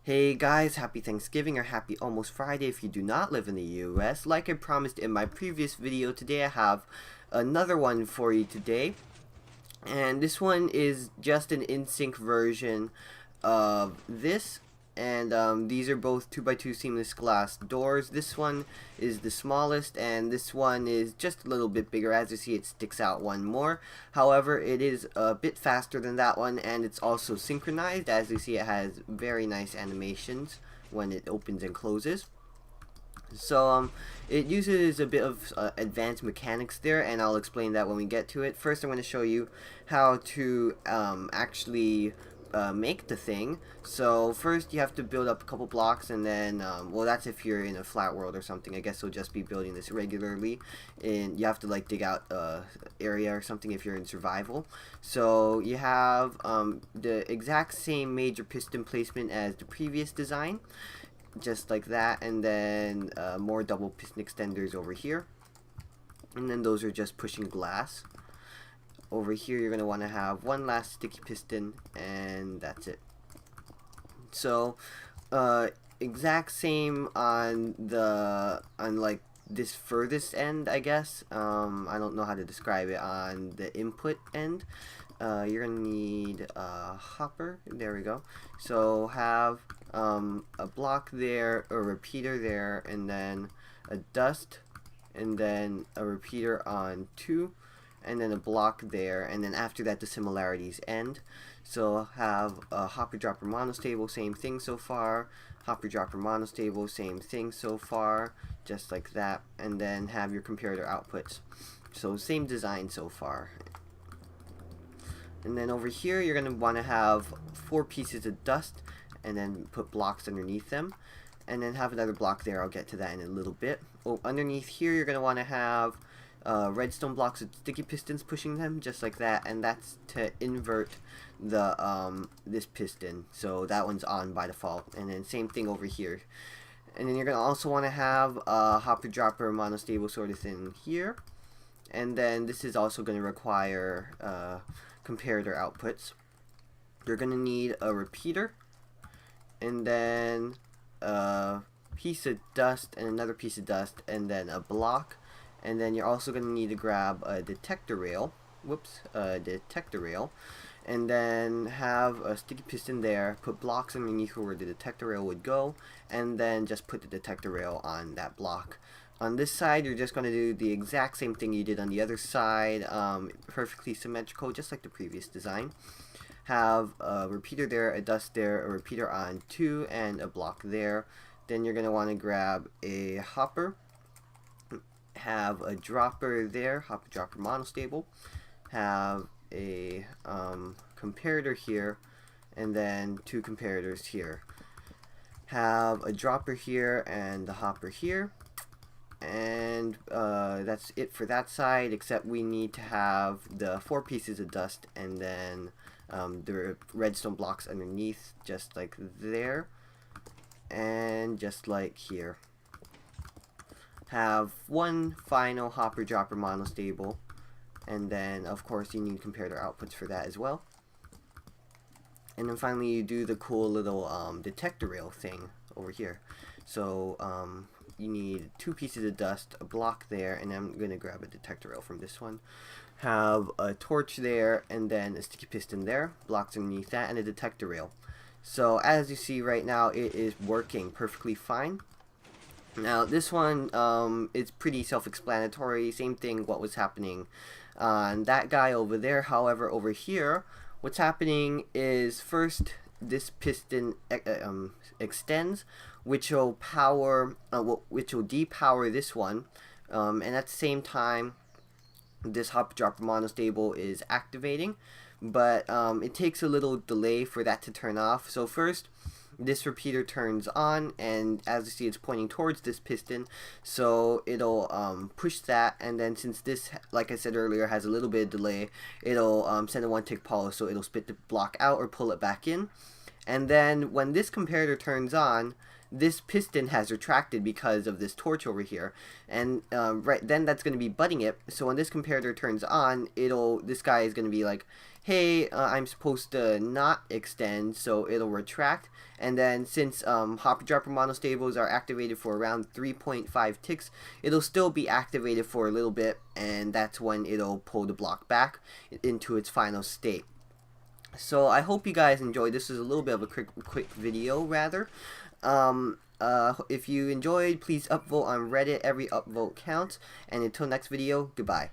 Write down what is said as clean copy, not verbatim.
Hey guys, happy Thanksgiving or happy almost Friday if you do not live in the US. Like I promised in my previous video, today I have another one for you today. And this one is just an in-sync version of this. And these are both 2x2 seamless glass doors. This one is the smallest and this one is just a little bit bigger. As you see, it sticks out one more. However, it is a bit faster than that one, and it's also synchronized. As you see, it has very nice animations when it opens and closes. So it uses a bit of advanced mechanics there, and I'll explain that when we get to it. First, I'm going to show you how to actually make the thing. So first you have to build up a couple blocks, and then well, that's if you're in a flat world or something. I guess you'll just be building this regularly, and you have to like dig out area or something if you're in survival. So you have the exact same major piston placement as the previous design, just like that, and then more double piston extenders over here, and then those are just pushing glass. Over here you're going to want to have one last sticky piston, and that's it. So exact same on like this furthest end, I guess. I don't know how to describe it. On the input end, you're gonna need a hopper. There we go. So have a block there, a repeater there, and then a dust, and then a repeater on 2, and then a block there, and then after that the similarities end. So have a hopper dropper monostable, same thing so far. Hopper dropper monostable, same thing so far, just like that. And then have your comparator outputs. So same design so far. And then over here you're going to want to have 4 pieces of dust, and then put blocks underneath them, and then have another block there. I'll get to that in a little bit. Oh, underneath here you're going to want to have redstone blocks with sticky pistons pushing them, just like that, and that's to invert the this piston, so that one's on by default. And then same thing over here. And then you're gonna also want to have a hopper dropper monostable sort of thing here, and then this is also going to require comparator outputs. You're gonna need a repeater, and then a piece of dust, and another piece of dust, and then a block. And then you're also going to need to grab a detector rail, and then have a sticky piston there, put blocks underneath where the detector rail would go, and then just put the detector rail on that block. On this side, you're just going to do the exact same thing you did on the other side, perfectly symmetrical, just like the previous design. Have a repeater there, a dust there, a repeater on 2, and a block there. Then you're going to want to grab a hopper, have a dropper there, hopper dropper monostable, have a comparator here, and then 2 comparators here. Have a dropper here and the hopper here, and that's it for that side, except we need to have the 4 pieces of dust, and then the redstone blocks underneath, just like there, and just like here. Have one final hopper dropper monostable, and then of course you need comparator outputs for that as well. And then finally you do the cool little detector rail thing over here. So you need 2 pieces of dust, a block there, and I'm going to grab a detector rail from this one. Have a torch there, and then a sticky piston there, blocks underneath that, and a detector rail. So as you see right now, it is working perfectly fine. Now this one is pretty self-explanatory, same thing what was happening on that guy over there. However, over here what's happening is first this piston extends, which will power which will depower this one, and at the same time this hopper dropper monostable is activating, but it takes a little delay for that to turn off. So first this repeater turns on, and as you see it's pointing towards this piston, so it'll push that, and then since this, like I said earlier, has a little bit of delay, it'll send a 1-tick pulse, so it'll spit the block out or pull it back in. And then when this comparator turns on, this piston has retracted because of this torch over here, and right then that's going to be butting it. So when this comparator turns on, this guy is going to be like, hey, I'm supposed to not extend, so it'll retract. And then since hopper dropper monostables are activated for around 3.5 ticks, it'll still be activated for a little bit, and that's when it'll pull the block back into its final state. So I hope you guys enjoyed. This is a little bit of a quick video, rather. If you enjoyed, please upvote on Reddit. Every upvote counts. And until next video, goodbye.